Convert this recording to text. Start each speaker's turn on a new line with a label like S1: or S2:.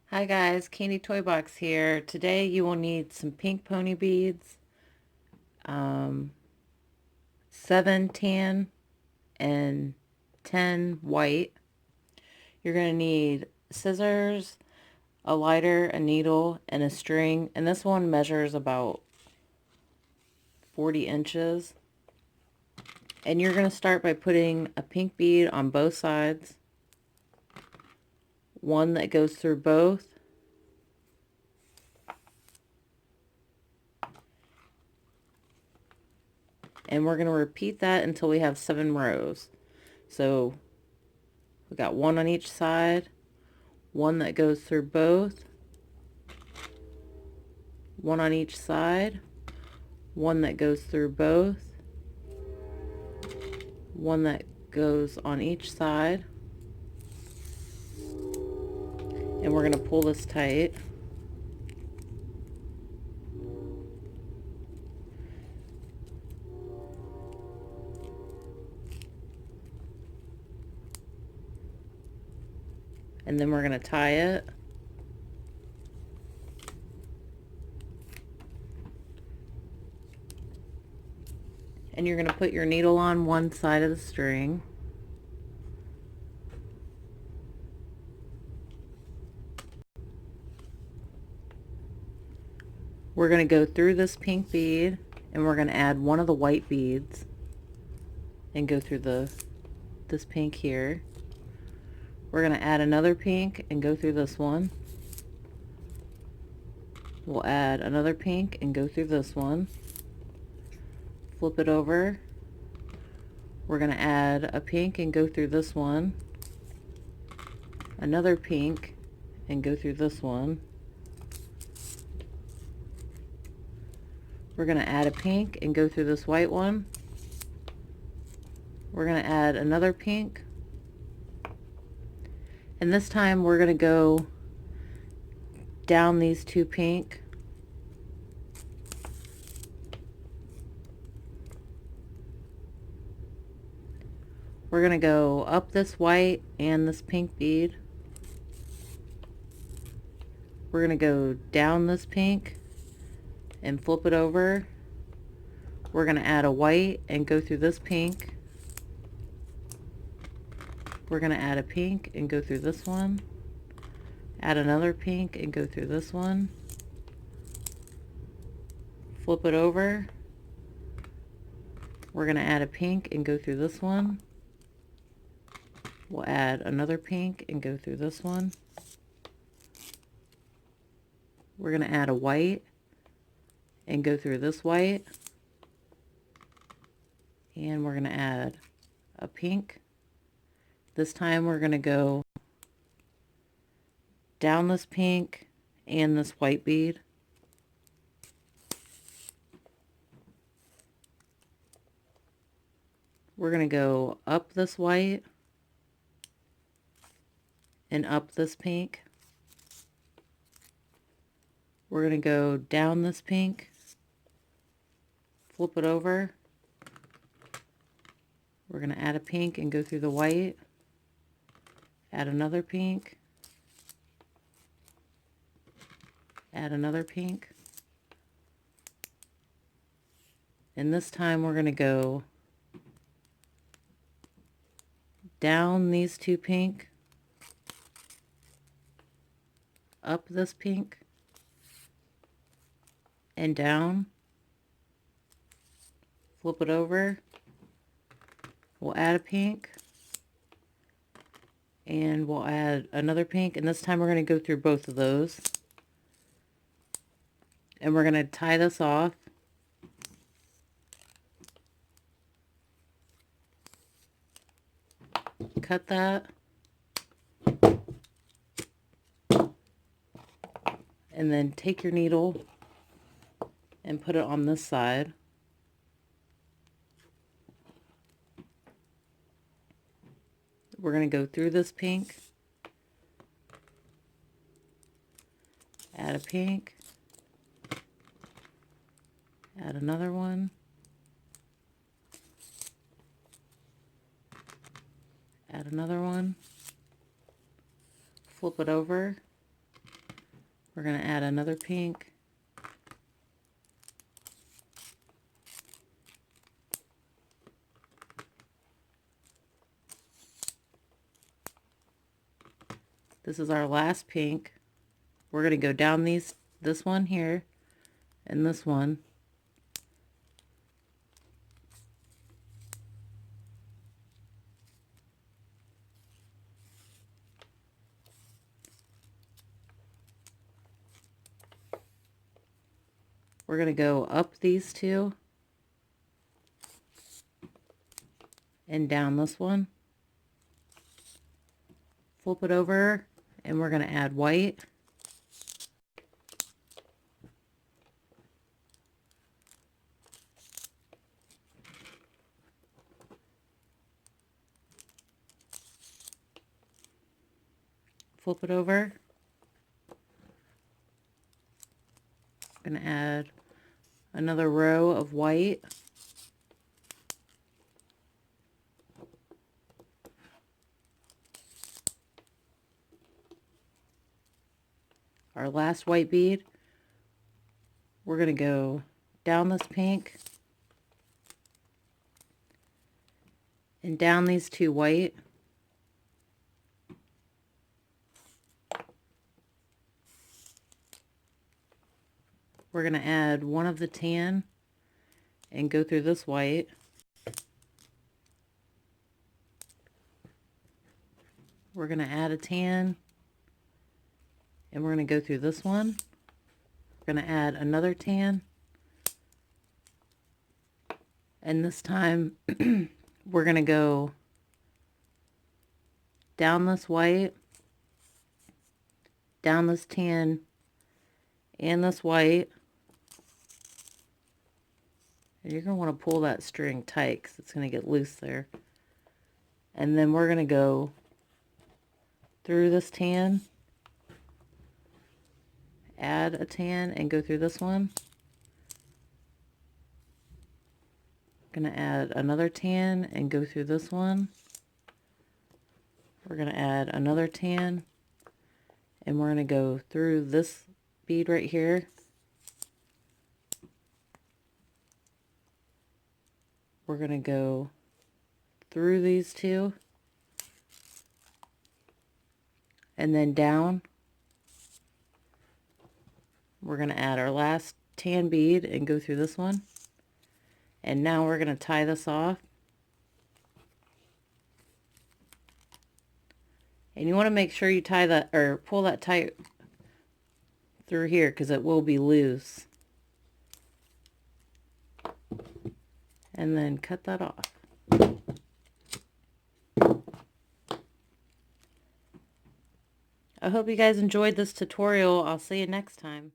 S1: Hi guys, Kandi Toy Box here. Today you will need some pink pony beads, um, 7 tan, and 10 white. You're going to need scissors, a lighter, a needle, and a string. And this one measures about 40 inches. And you're going to start by putting a pink bead on both sides. One that goes through both. And we're going to repeat that until we have 7 rows. So we got one on each side, one that goes through both, one on each side, one that goes through both, one that goes on each side, and we're going to pull this tight. And then we're going to tie it. And you're going to put your needle on one side of the string. We're going to go through this pink bead and we're going to add one of the white beads and go through this pink here. We're going to add another pink and go through this one. We'll add another pink and go through this one. Flip it over. We're going to add a pink and go through this one. Another pink and go through this one. We're going to add a pink and go through this white one. We're going to add another pink. And this time we're going to go down these two pink. We're going to go up this white and this pink bead. We're going to go down this pink and flip it over. We're going to add a white and go through this pink. We're going to add a pink and go through this one. Add another pink and go through this one. Flip it over. We're going to add a pink and go through this one. We'll add another pink and go through this one. We're going to add a white and go through this white. And we're going to add a pink. This time we're going to go down this pink and this white bead. We're going to go up this white and up this pink. We're going to go down this pink, flip it over. We're going to add a pink and go through the white. Add another pink. Add another pink. And this time we're going to go down these two pink, up this pink, and down. Flip it over. We'll add a pink. And we'll add another pink. And this time we're going to go through both of those. And we're going to tie this off. Cut that. And then take your needle and put it on this side. We're going to go through this pink, add a pink, add another one, add another one, flip it over, We're going to add another pink. This is our last pink. We're going to go down this one here and this one. We're going to go up these two and down this one. Flip it over and we're going to add white. Flip it over. I'm going to add another row of white. Our last white bead. We're going to go down this pink and down these two white. We're going to add one of the tan and go through this white. We're going to add a tan and we're going to go through this one. We're going to add another tan, and this time we're going to go down this white, down this tan, and this white. And you're going to want to pull that string tight because it's going to get loose there. And then we're going to go through this tan, add a tan, and go through this one. Going to add another tan and go through this one. We're going to add another tan and we're going to go through this bead right here. We're going to go through these two and then down. We're going to add our last tan bead and go through this one. And now we're going to tie this off. And you want to make sure you tie that or pull that tight through here because it will be loose. And then cut that off. I hope you guys enjoyed this tutorial. I'll see you next time.